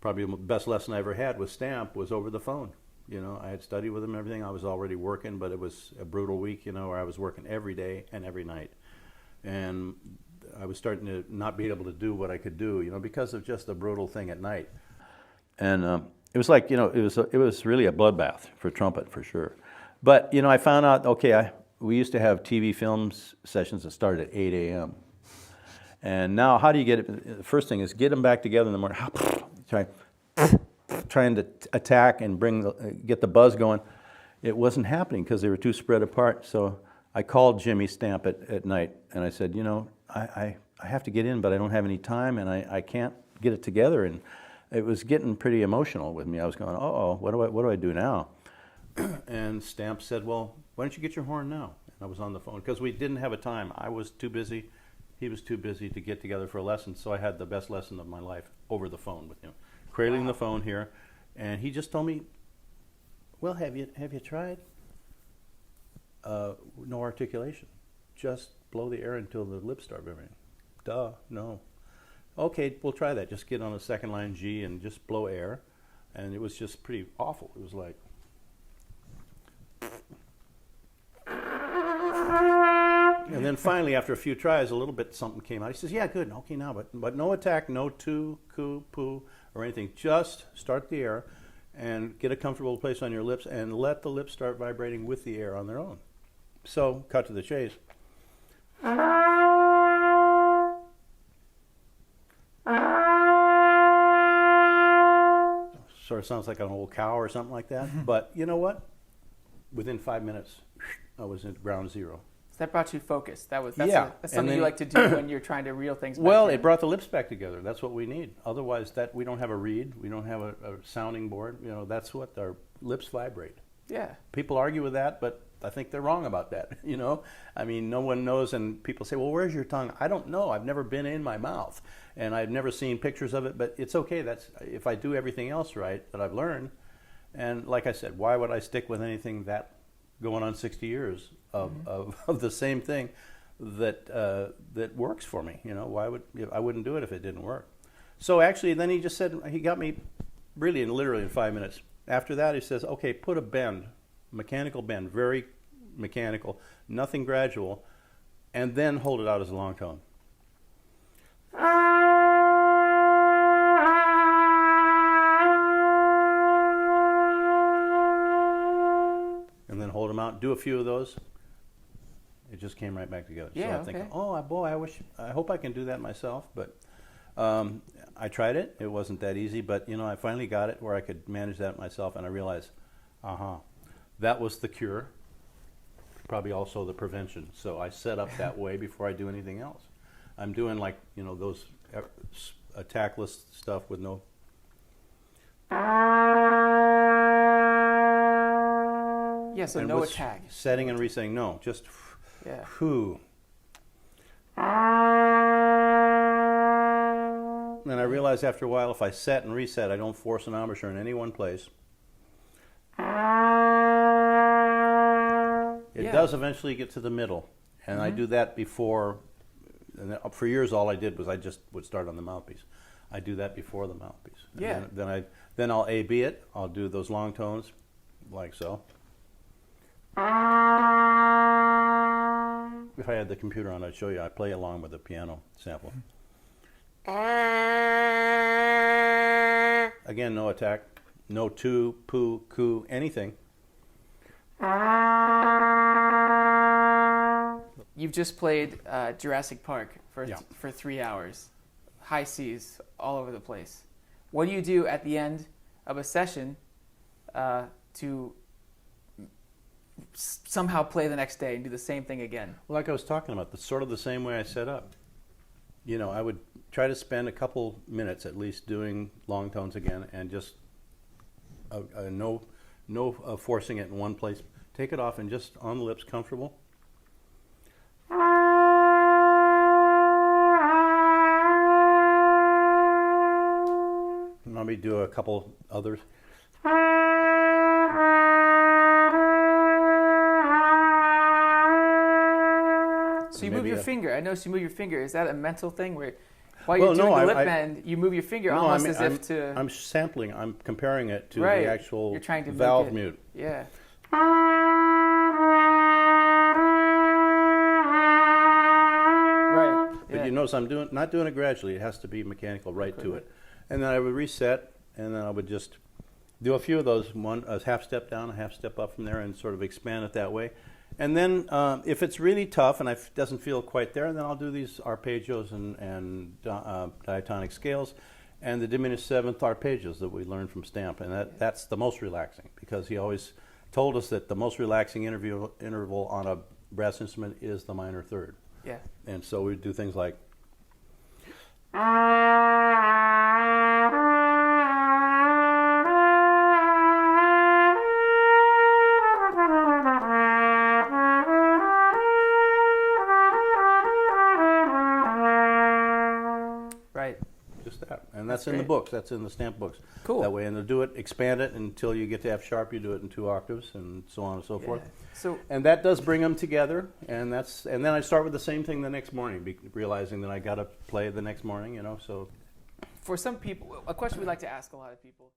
probably the best lesson I ever had with Stamp was over the phone. You know, I had studied with him and everything. I was already working, but it was a brutal week, you know, where I was working every day and every night. And I was starting to not be able to do what I could do, you know, because of just the brutal thing at night. And it was like, you know, it was really a bloodbath for trumpet, for sure. But, you know, I found out, okay, we used to have TV films sessions that started at 8 a.m. And now how do you get it? The first thing is get them back together in the morning. Trying to attack and get the buzz going. It wasn't happening because they were too spread apart. So I called Jimmy Stamp at night and I said, you know, I have to get in, but I don't have any time and I can't get it together. And it was getting pretty emotional with me. I was going, uh-oh, what do I do now? And Stamp said, well, why don't you get your horn now? And I was on the phone because we didn't have a time. I was too busy. He was too busy to get together for a lesson. So I had the best lesson of my life over the phone with him. Cradling the phone here, and he just told me, well, have you tried? No articulation. Just blow the air until the lips start vibrating. Duh, no. Okay, we'll try that. Just get on a second line G and just blow air. And it was just pretty awful. It was like... And then finally, after a few tries, a little bit something came out. He says, yeah, good, okay now, but no attack, no tu, ku, pu, or anything. Just start the air and get a comfortable place on your lips and let the lips start vibrating with the air on their own. So, cut to the chase. Sort of sounds like an old cow or something like that. But you know what? Within 5 minutes, I was at ground zero. That brought you focus. That's something then, you like to do when you're trying to reel things back Well, in. it brought the lips back together. That's what we need. Otherwise, we don't have a reed. We don't have a sounding board. You know, that's what our lips vibrate. Yeah. People argue with that, but I think they're wrong about that. You know, I mean, no one knows, and people say, well, where's your tongue? I don't know. I've never been in my mouth, and I've never seen pictures of it, but it's okay. That's if I do everything else right that I've learned. And like I said, why would I stick with anything that going on 60 years of the same thing that works for me? You know, I wouldn't do it if it didn't work. So actually, then he just said, he got me really and literally in 5 minutes. After that, he says, okay, put a bend, mechanical bend, very mechanical, nothing gradual, and then hold it out as a long tone. And then hold them out, do a few of those. It just came right back together. Yeah, so I'm thinking, oh boy, I hope I can do that myself. But I tried it. It wasn't that easy, but you know, I finally got it where I could manage that myself, and I realized, that was the cure. Probably also the prevention. So I set up that way before I do anything else. I'm doing like, you know, those attackless stuff with no. Yeah, so no attack. Setting and resetting, no, just whoo. And I realized after a while, if I set and reset, I don't force an embouchure in any one place. It does eventually get to the middle, and I do that before. And for years, all I did was I just would start on the mouthpiece. I do that before the mouthpiece. Yeah. And then I'll A-B it. I'll do those long tones, like so. If I had the computer on, I'd show you. I play along with the piano sample. Again, no attack, no tu, pu, ku, anything. You've just played Jurassic Park for 3 hours. High C's all over the place. What do you do at the end of a session to somehow play the next day and do the same thing again? Well, like I was talking about, sort of the same way I set up. You know, I would try to spend a couple minutes at least doing long tones again, and just no forcing it in one place. Take it off and just on the lips, comfortable. Let me do a couple others. So you move your finger. I noticed you move your finger. Is that a mental thing where while you're Well, doing no, the lip I- bend, you move your finger No, almost I mean, as if to. I'm sampling. I'm comparing it to Right. the actual You're trying to make valve it- mute. Yeah. Right. But yeah. you notice I'm not doing it gradually. It has to be mechanical right to it. And then I would reset, and then I would just do a few of those, a half step down, a half step up from there, and sort of expand it that way. And then if it's really tough and it doesn't feel quite there, then I'll do these arpeggios and diatonic scales and the diminished seventh arpeggios that we learned from Stamp. And that's the most relaxing, because he always told us that the most relaxing interval on a brass instrument is the minor third. Yeah. And so we do things like. Right. Just that. And that's in great. the books. That's in the Stamp books. Cool. That way. And they'll do it, expand it until you get to F sharp. You do it in 2 octaves and so on and so forth. So And that does bring them together. And then I start with the same thing the next morning, realizing that I got to play the next morning, you know. So for some people, a question we like to ask a lot of people.